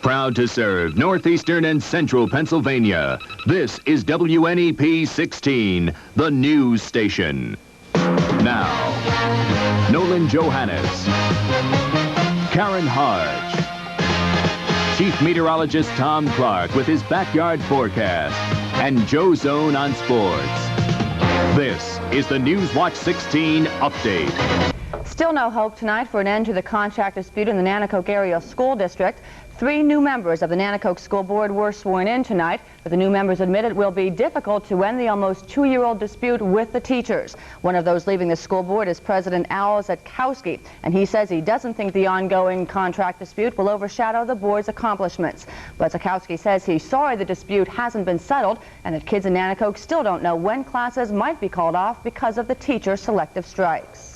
Proud to serve northeastern and central Pennsylvania. This is WNEP 16, the news station. Now, Nolan Johannes, Karen Harch, Chief Meteorologist Tom Clark with his backyard forecast, and Joe Zone on sports. This is the Newswatch 16 update. Still no hope tonight for an end to the contract dispute in the Nanticoke area school district. 3 new members of the Nanticoke School Board were sworn in tonight, but the new members admit it will be difficult to end the almost 2-year-old dispute with the teachers. One of those leaving the school board is President Al Zetkowski, and he says he doesn't think the ongoing contract dispute will overshadow the board's accomplishments. But Zetkowski says he's sorry the dispute hasn't been settled and that kids in Nanticoke still don't know when classes might be called off because of the teacher selective strikes.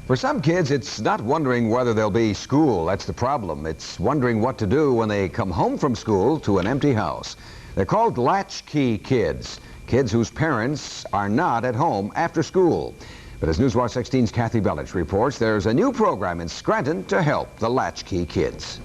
For some kids, it's not wondering whether there'll be school. That's the problem. It's wondering what to do when they come home from school to an empty house. They're called latchkey kids, kids whose parents are not at home after school. But as Newswatch 16's Kathi Belich reports, there's a new program in Scranton to help the latchkey kids.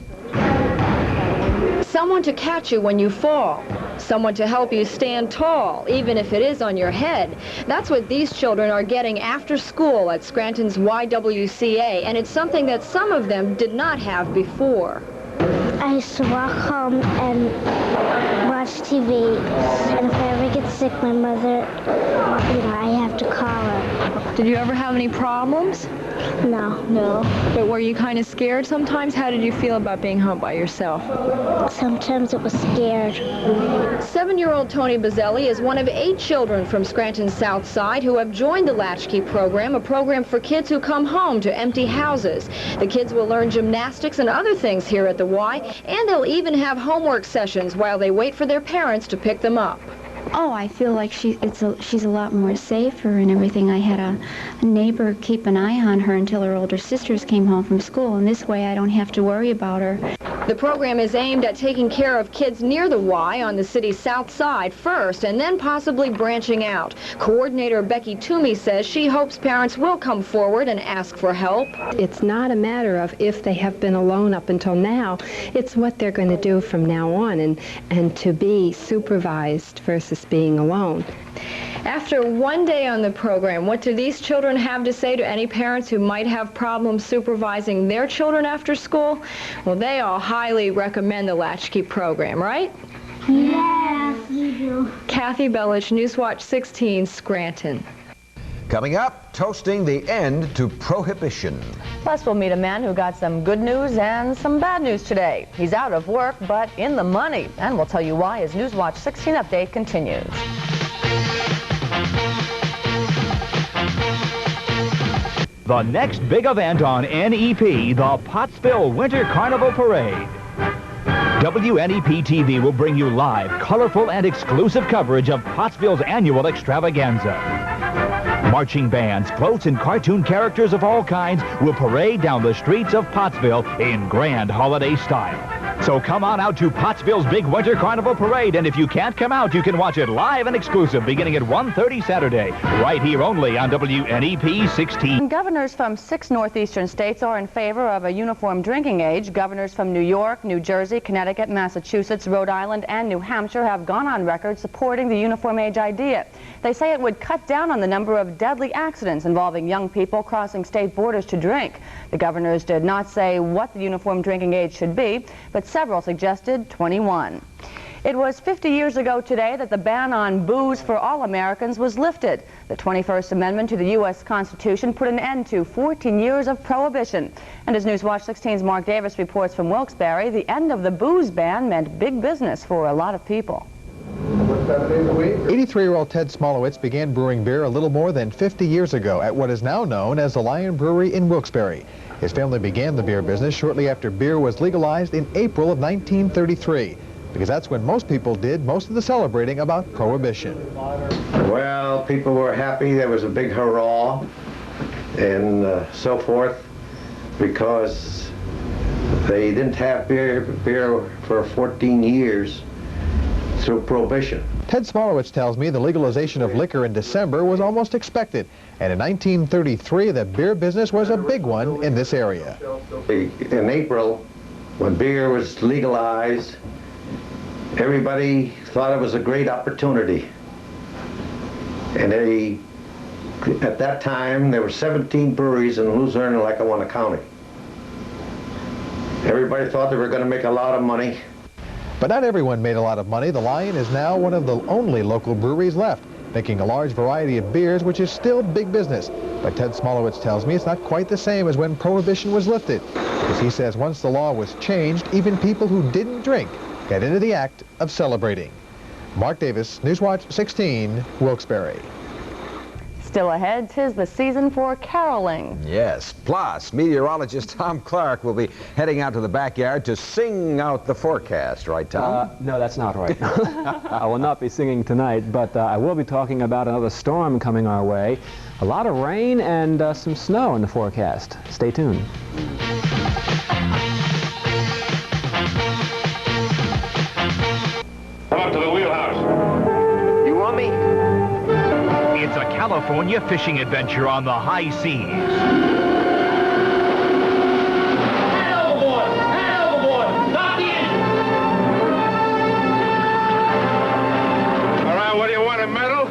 Someone to catch you when you fall. Someone to help you stand tall, even if it is on your head. That's what these children are getting after school at Scranton's YWCA, and it's something that some of them did not have before. I used to walk home and watch TV, and if I ever get sick, my mother, I have to call her. Did you ever have any problems? No. No. But were you kind of scared sometimes? How did you feel about being home by yourself? Sometimes it was scared. 7-year-old Tony Bazzelli is one of 8 children from Scranton's South Side who have joined the Latchkey program, a program for kids who come home to empty houses. The kids will learn gymnastics and other things here at the Y, and they'll even have homework sessions while they wait for their parents to pick them up. Oh, I feel like she's a lot more safer and everything. I had a neighbor keep an eye on her until her older sisters came home from school, and this way I don't have to worry about her. The program is aimed at taking care of kids near the Y on the city's south side first, and then possibly branching out. Coordinator Becky Toomey says she hopes parents will come forward and ask for help. It's not a matter of if they have been alone up until now. It's what they're going to do from now on, and to be supervised versus being alone. After one day on the program, what do these children have to say to any parents who might have problems supervising their children after school? Well, they all highly recommend the Latchkey program, right? Yes, you do. Kathi Belich, Newswatch 16, Scranton. Coming up, toasting the end to Prohibition. Plus, we'll meet a man who got some good news and some bad news today. He's out of work, but in the money. And we'll tell you why as Newswatch 16 update continues. The next big event on NEP, the Pottsville Winter Carnival Parade. WNEP-TV will bring you live, colorful, and exclusive coverage of Pottsville's annual extravaganza. Marching bands, floats, and cartoon characters of all kinds will parade down the streets of Pottsville in grand holiday style. So come on out to Pottsville's big Winter Carnival Parade, and if you can't come out, you can watch it live and exclusive beginning at 1:30 Saturday, right here only on WNEP 16. Governors from 6 northeastern states are in favor of a uniform drinking age. Governors from New York, New Jersey, Connecticut, Massachusetts, Rhode Island, and New Hampshire have gone on record supporting the uniform age idea. They say it would cut down on the number of deadly accidents involving young people crossing state borders to drink. The governors did not say what the uniform drinking age should be, but several suggested 21. It was 50 years ago today that the ban on booze for all Americans was lifted. The 21st Amendment to the U.S. Constitution put an end to 14 years of prohibition. And as Newswatch 16's Mark Davis reports from Wilkes-Barre, the end of the booze ban meant big business for a lot of people. 83-year-old Ted Smolowitz began brewing beer a little more than 50 years ago at what is now known as the Lion Brewery in Wilkes-Barre. His family began the beer business shortly after beer was legalized in April of 1933, because that's when most people did most of the celebrating about Prohibition. Well, people were happy. There was a big hurrah and so forth, because they didn't have beer for 14 years through Prohibition. Ted Smolowitz tells me the legalization of liquor in December was almost expected, and in 1933 the beer business was a big one in this area. In April, when beer was legalized, everybody thought it was a great opportunity. And at that time, there were 17 breweries in Luzerne and Lackawanna County. Everybody thought they were going to make a lot of money. But not everyone made a lot of money. The Lion is now one of the only local breweries left, making a large variety of beers, which is still big business. But Ted Smolowitz tells me it's not quite the same as when Prohibition was lifted, because he says once the law was changed, even people who didn't drink got into the act of celebrating. Mark Davis, Newswatch 16, Wilkes-Barre. Still ahead, 'tis the season for caroling. Yes, plus meteorologist Tom Clark will be heading out to the backyard to sing out the forecast, right, Tom? No, that's not right. I will not be singing tonight, but I will be talking about another storm coming our way. A lot of rain and some snow in the forecast. Stay tuned. Come up to the wheelhouse. You want me? It's a California fishing adventure on the high seas. Hand overboard! Hand overboard! Stop the engine! All right, what do you want, a medal?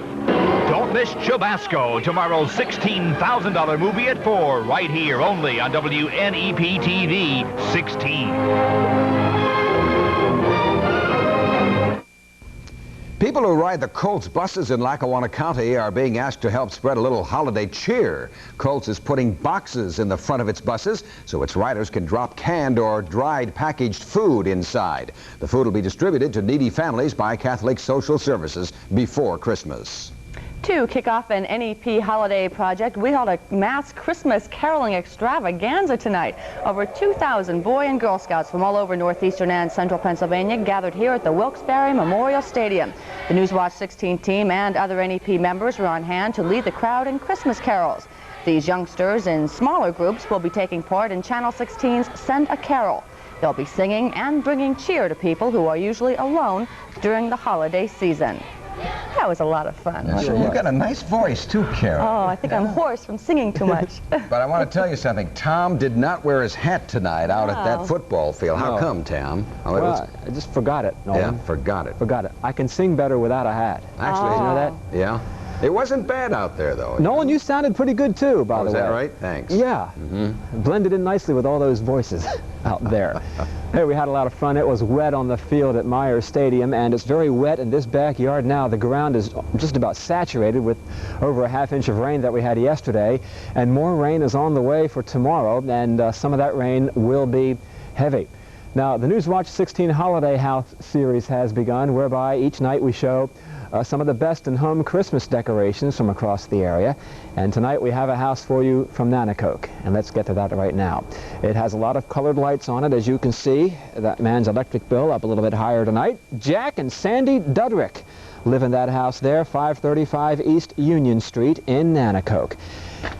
Don't miss Chabasco, tomorrow's $16,000 movie at 4, right here only on wnep-tv 16. People who ride the Colts buses in Lackawanna County are being asked to help spread a little holiday cheer. Colts is putting boxes in the front of its buses so its riders can drop canned or dried packaged food inside. The food will be distributed to needy families by Catholic Social Services before Christmas. To kick off an NEP holiday project, we held a mass Christmas caroling extravaganza tonight. Over 2,000 Boy and Girl Scouts from all over northeastern and central Pennsylvania gathered here at the Wilkes-Barre Memorial Stadium. The Newswatch 16 team and other NEP members were on hand to lead the crowd in Christmas carols. These youngsters in smaller groups will be taking part in Channel 16's Send a Carol. They'll be singing and bringing cheer to people who are usually alone during the holiday season. That was a lot of fun. You've got a nice voice too, Carol. Oh, I think I'm hoarse from singing too much. But I want to tell you something. Tom did not wear his hat tonight out at that football field. How come, Tom? Well, I just forgot it, Nolan. Yeah, forgot it. Forgot it. I can sing better without a hat. Actually, you know that? Yeah. It wasn't bad out there, though. Nolan, you sounded pretty good, too, by the way. Is that right? Thanks. Yeah. Blended in nicely with all those voices out there. Hey, we had a lot of fun. It was wet on the field at Myers Stadium, and it's very wet in this backyard now. The ground is just about saturated with over a half-inch of rain that we had yesterday, and more rain is on the way for tomorrow, and some of that rain will be heavy. Now, the Newswatch 16 Holiday House series has begun, whereby each night we show some of the best in-home Christmas decorations from across the area. And tonight we have a house for you from Nanticoke. And let's get to that right now. It has a lot of colored lights on it, as you can see. That man's electric bill up a little bit higher tonight. Jack and Sandy Dudrick live in that house there, 535 East Union Street in Nanticoke.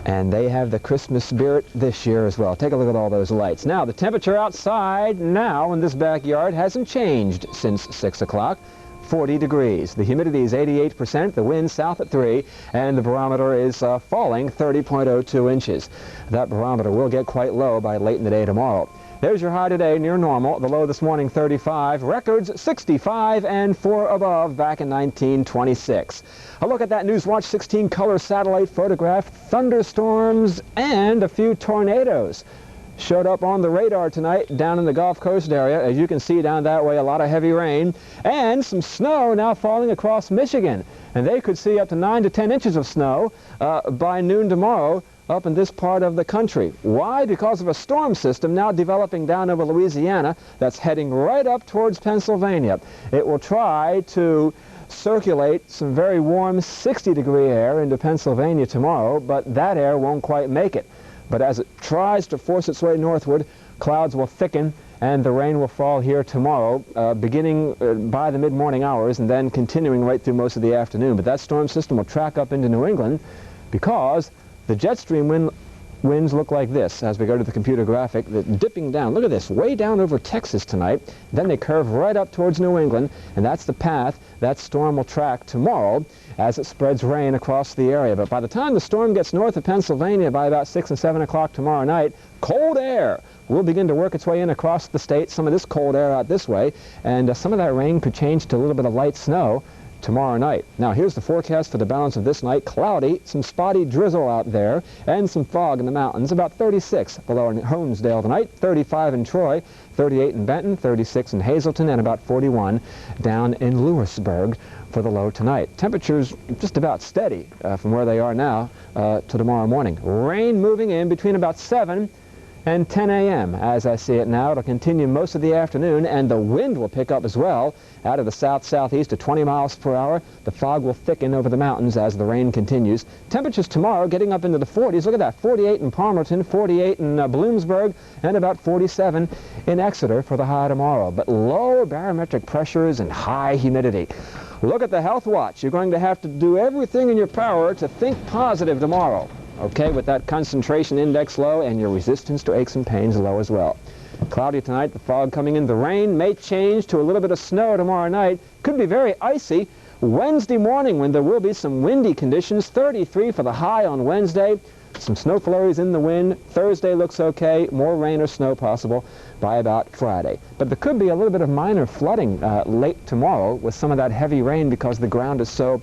And they have the Christmas spirit this year as well. Take a look at all those lights. Now, the temperature outside now in this backyard hasn't changed since 6 o'clock. 40 degrees. The humidity is 88%, the wind south at 3, and the barometer is falling 30.02 inches. That barometer will get quite low by late in the day tomorrow. There's your high today, near normal. The low this morning, 35. Records, 65 and 4 above back in 1926. A look at that Newswatch 16 color satellite photograph. Thunderstorms and a few tornadoes showed up on the radar tonight down in the Gulf Coast area. As you can see down that way, a lot of heavy rain and some snow now falling across Michigan. And they could see up to 9 to 10 inches of snow by noon tomorrow up in this part of the country. Why? Because of a storm system now developing down over Louisiana that's heading right up towards Pennsylvania. It will try to circulate some very warm 60-degree air into Pennsylvania tomorrow, but that air won't quite make it. But as it tries to force its way northward, clouds will thicken and the rain will fall here tomorrow, beginning by the mid-morning hours and then continuing right through most of the afternoon. But that storm system will track up into New England because the jet stream winds look like this as we go to the computer graphic. They're dipping down. Look at this, way down over Texas tonight. Then they curve right up towards New England, and that's the path that storm will track tomorrow as it spreads rain across the area. But by the time the storm gets north of Pennsylvania by about 6 and 7 o'clock tomorrow night, cold air will begin to work its way in across the state, some of this cold air out this way, and some of that rain could change to a little bit of light snow tomorrow night. Now here's the forecast for the balance of this night. Cloudy, some spotty drizzle out there, and some fog in the mountains. About 36 below in Holmesdale tonight, 35 in Troy, 38 in Benton, 36 in Hazleton, and about 41 down in Lewisburg for the low tonight. Temperatures just about steady from where they are now to tomorrow morning. Rain moving in between about 7 and 10 a.m. As I see it now, it'll continue most of the afternoon, and the wind will pick up as well out of the south-southeast at 20 miles per hour. The fog will thicken over the mountains as the rain continues. Temperatures tomorrow getting up into the 40s. Look at that, 48 in Palmerton, 48 in Bloomsburg, and about 47 in Exeter for the high tomorrow. But low barometric pressures and high humidity. Look at the Health Watch. You're going to have to do everything in your power to think positive tomorrow. Okay, with that concentration index low and your resistance to aches and pains low as well. Cloudy tonight, the fog coming in. The rain may change to a little bit of snow tomorrow night. Could be very icy Wednesday morning when there will be some windy conditions. 33 for the high on Wednesday. Some snow flurries in the wind. Thursday looks okay. More rain or snow possible by about Friday. But there could be a little bit of minor flooding late tomorrow with some of that heavy rain because the ground is so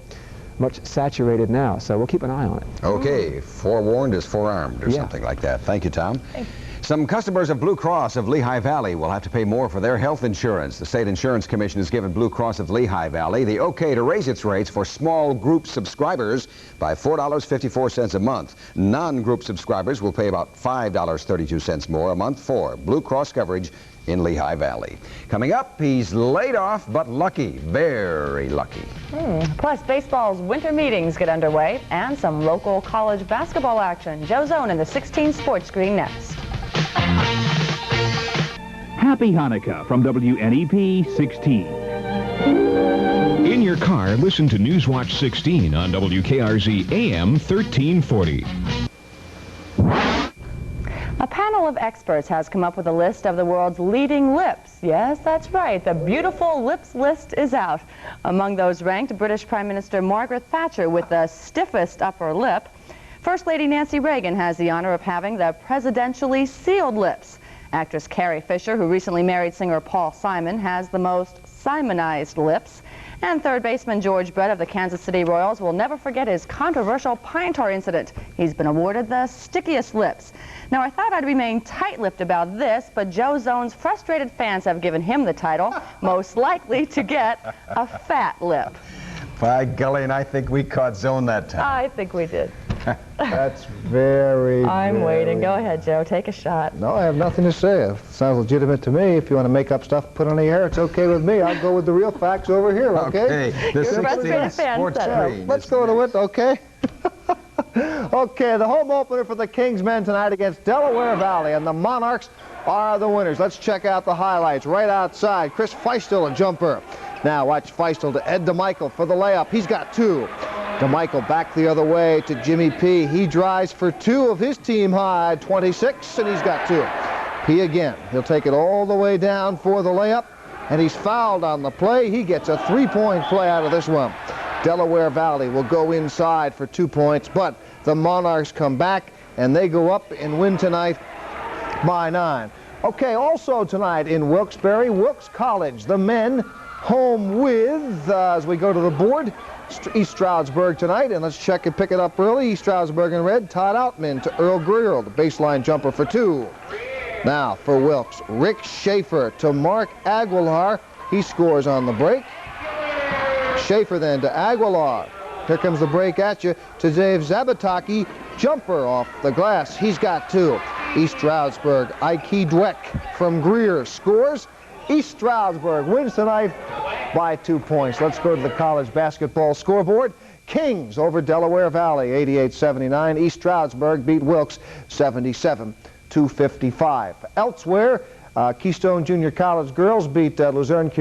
much saturated now, so we'll keep an eye on it. Okay, forewarned is forearmed or something like that. Thank you, Tom. Thanks. Some customers of Blue Cross of Lehigh Valley will have to pay more for their health insurance. The State Insurance Commission has given Blue Cross of Lehigh Valley the okay to raise its rates for small group subscribers by $4.54 a month. Non-group subscribers will pay about $5.32 more a month for Blue Cross coverage in Lehigh Valley. Coming up, he's laid off but lucky, very lucky. Plus, baseball's winter meetings get underway and some local college basketball action. Joe Zone in the 16 Sports Screen next. Happy Hanukkah from WNEP 16. In your car, listen to Newswatch 16 on WKRZ AM 1340. A panel of experts has come up with a list of the world's leading lips. Yes, that's right. The Beautiful Lips list is out. Among those ranked, British Prime Minister Margaret Thatcher with the stiffest upper lip. First Lady Nancy Reagan has the honor of having the presidentially sealed lips. Actress Carrie Fisher, who recently married singer Paul Simon, has the most Simonized lips. And third baseman George Brett of the Kansas City Royals will never forget his controversial pine tar incident. He's been awarded the stickiest lips. Now, I thought I'd remain tight-lipped about this, but Joe Zone's frustrated fans have given him the title, most likely to get a fat lip. By golly, and I think we caught Zone that time. I think we did. That's very, I'm very... waiting. Go ahead, Joe. Take a shot. No, I have nothing to say. It sounds legitimate to me. If you want to make up stuff, put on the air, it's okay with me. I'll go with the real facts over here, okay? The 16 Sports Screen. Let's go to it, okay? Okay, the home opener for the Kings men tonight against Delaware Valley, and the Monarchs are the winners. Let's check out the highlights. Right outside, Chris Feistel, a jumper. Now watch Feistel to Ed DeMichael for the layup. He's got two. DeMichael back the other way to Jimmy P. He drives for two of his team high, 26, and he's got two. P again. He'll take it all the way down for the layup, and he's fouled on the play. He gets a three-point play out of this one. Delaware Valley will go inside for 2 points, but the Monarchs come back, and they go up and win tonight by 9. Okay, also tonight in Wilkes-Barre, Wilkes College, the men home with, as we go to the board, East Stroudsburg tonight, and let's check and pick it up early. East Stroudsburg in red, Todd Outman to Earl Greer, the baseline jumper for two. Now for Wilkes, Rick Schaefer to Mark Aguilar. He scores on the break. Schaefer then to Aguilar. Here comes the break at you to Dave Zabataki. Jumper off the glass. He's got two. East Stroudsburg, Ike Dweck from Greer scores. East Stroudsburg wins tonight by 2 points. Let's go to the college basketball scoreboard. Kings over Delaware Valley, 88-79. East Stroudsburg beat Wilkes, 77-55. Elsewhere, Keystone Junior College girls beat Luzerne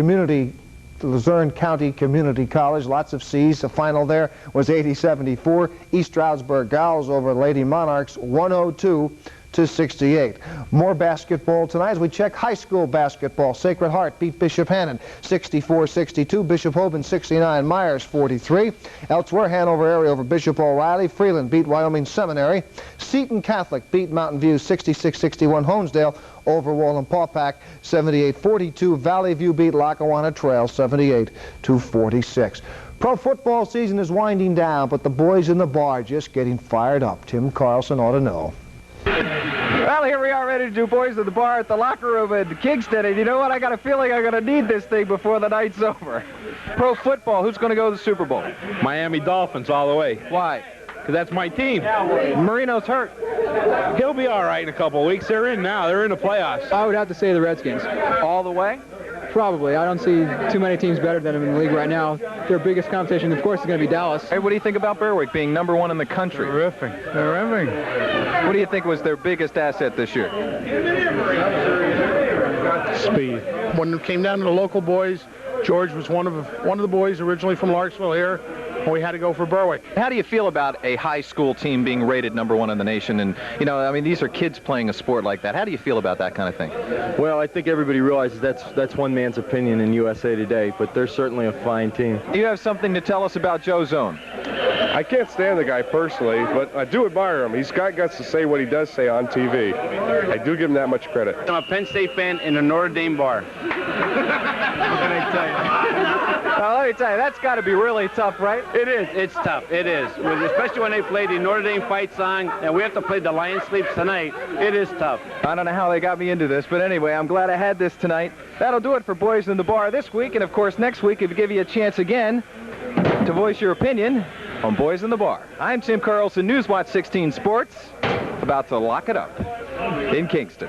County Community College, lots of C's. The final there was 80-74. East Stroudsburg Gals over Lady Monarchs, 102-79. 68. More basketball tonight as we check high school basketball. Sacred Heart beat Bishop Hannon 64-62. Bishop Hoban 69, Myers 43. Elsewhere, Hanover area over Bishop O'Reilly. Freeland beat Wyoming Seminary. Seton Catholic beat Mountain View 66-61. Honesdale over Wallen-Paupack 78-42. Valley View beat Lackawanna Trail 78-46. Pro football season is winding down, but the boys in the bar just getting fired up. Tim Karlson ought to know. Well, here we are ready to do Boys at the Bar at the locker room in Kingston, and you know what? I got a feeling I'm going to need this thing before the night's over. Pro football, who's going to go to the Super Bowl? Miami Dolphins all the way. Why? Because that's my team. Marino's hurt. He'll be all right in a couple of weeks. They're in now. They're in the playoffs. I would have to say the Redskins. All the way? Probably. I don't see too many teams better than them in the league right now. Their biggest competition, of course, is going to be Dallas. Hey, what do you think about Berwick being #1 in the country? Terrific. What do you think was their biggest asset this year? Speed. When it came down to the local boys, George was one of the boys originally from Larksville here. We had to go for Berwick. How do you feel about a high school team being rated #1 in the nation? And, you know, I mean, these are kids playing a sport like that. How do you feel about that kind of thing? Well, I think everybody realizes that's one man's opinion in USA Today, but they're certainly a fine team. Do you have something to tell us about Joe Zone? I can't stand the guy personally, but I do admire him. He's got guts to say what he does say on TV. I do give him that much credit. I'm a Penn State fan in a Notre Dame bar. What can I tell you? Well, let me tell you, that's got to be really tough, right? It is. It's tough. It is. Especially when they play the Notre Dame fight song, and we have to play the Lion Sleeps tonight. It is tough. I don't know how they got me into this, but anyway, I'm glad I had this tonight. That'll do it for Boys in the Bar this week, and of course, next week, we'll give you a chance again to voice your opinion on Boys in the Bar. I'm Tim Karlson, Newswatch 16 Sports, about to lock it up in Kingston.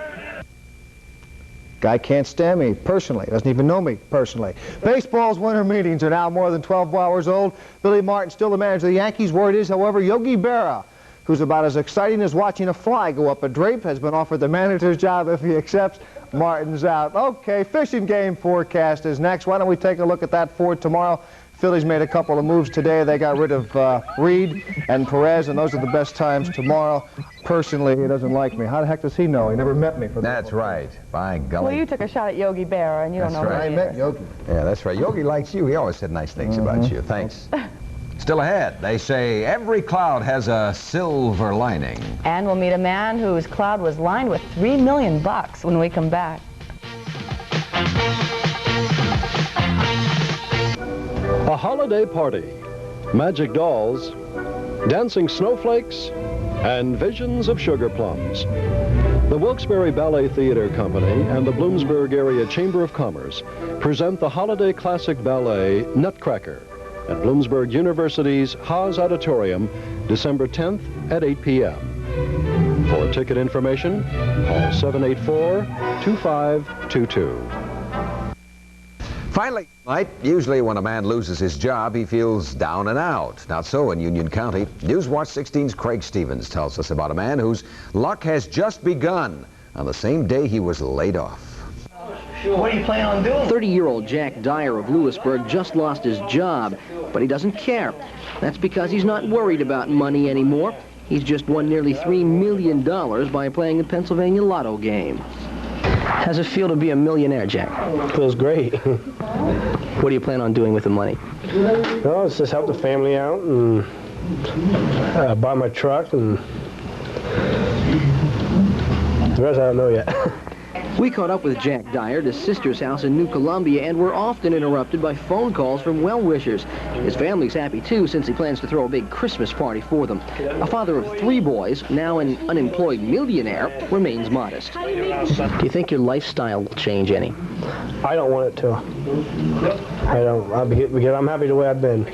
Guy can't stand me personally, doesn't even know me personally. Baseball's winter meetings are now more than 12 hours old. Billy Martin still the manager of the Yankees. Word is, however, Yogi Berra, who's about as exciting as watching a fly go up a drape, has been offered the manager's job if he accepts. Martin's out. Okay, fishing game forecast is next. Why don't we take a look at that for tomorrow? Phillies made a couple of moves today. They got rid of Reed and Perez, and those are the best times tomorrow. Personally, he doesn't like me. How the heck does he know? He never met me. That's right. By golly. Well, you took a shot at Yogi Berra, and you don't know right. I met Yogi. Yeah, that's right. Yogi likes you. He always said nice things about you. Thanks. Still ahead, they say every cloud has a silver lining. And we'll meet a man whose cloud was lined with $3 million when we come back. A holiday party, magic dolls, dancing snowflakes, and visions of sugar plums. The Wilkes-Barre Ballet Theater Company and the Bloomsburg Area Chamber of Commerce present the holiday classic ballet Nutcracker at Bloomsburg University's Haas Auditorium, December 10th at 8 p.m. For ticket information, call 784-2522. Finally, tonight, usually when a man loses his job, he feels down and out. Not so in Union County. Newswatch 16's Craig Stevens tells us about a man whose luck has just begun on the same day he was laid off. What do you plan on doing? 30-year-old Jack Dyer of Lewisburg just lost his job, but he doesn't care. That's because he's not worried about money anymore. He's just won nearly $3 million by playing the Pennsylvania Lotto game. How's it feel to be a millionaire, Jack? Feels great. What do you plan on doing with the money? Well, it's just help the family out and buy my truck, and the rest I don't know yet. We caught up with Jack Dyer at his sister's house in New Columbia and were often interrupted by phone calls from well-wishers. His family's happy, too, since he plans to throw a big Christmas party for them. A father of 3 boys, now an unemployed millionaire, remains modest. Do you think your lifestyle will change any? I don't want it to. I don't. Because I'm happy the way I've been.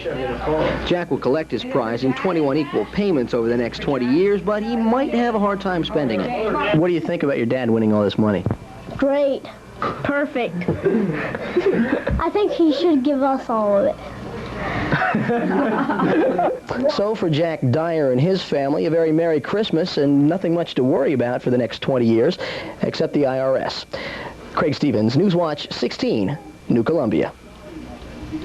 Jack will collect his prize in 21 equal payments over the next 20 years, but he might have a hard time spending it. What do you think about your dad winning all this money? Great. Perfect. I think he should give us all of it. So for Jack Dyer and his family, a very Merry Christmas and nothing much to worry about for the next 20 years, except the IRS. Craig Stevens, Newswatch 16, New Columbia.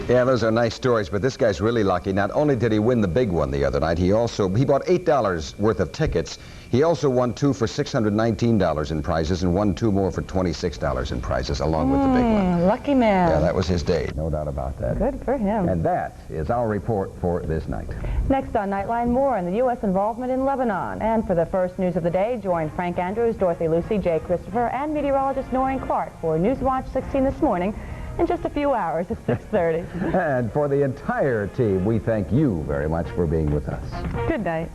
Yeah, those are nice stories, but this guy's really lucky. Not only did he win the big one the other night, he bought $8 worth of tickets. He also won 2 for $619 in prizes and won 2 more for $26 in prizes, along with the big one. Lucky man. Yeah, that was his day, no doubt about that. Good for him. And that is our report for this night. Next on Nightline, more on the U.S. involvement in Lebanon. And for the first news of the day, join Frank Andrews, Dorothy Lucy, Jay Christopher, and meteorologist Noreen Clark for Newswatch 16 this morning in just a few hours at 6:30. And for the entire team, we thank you very much for being with us. Good night.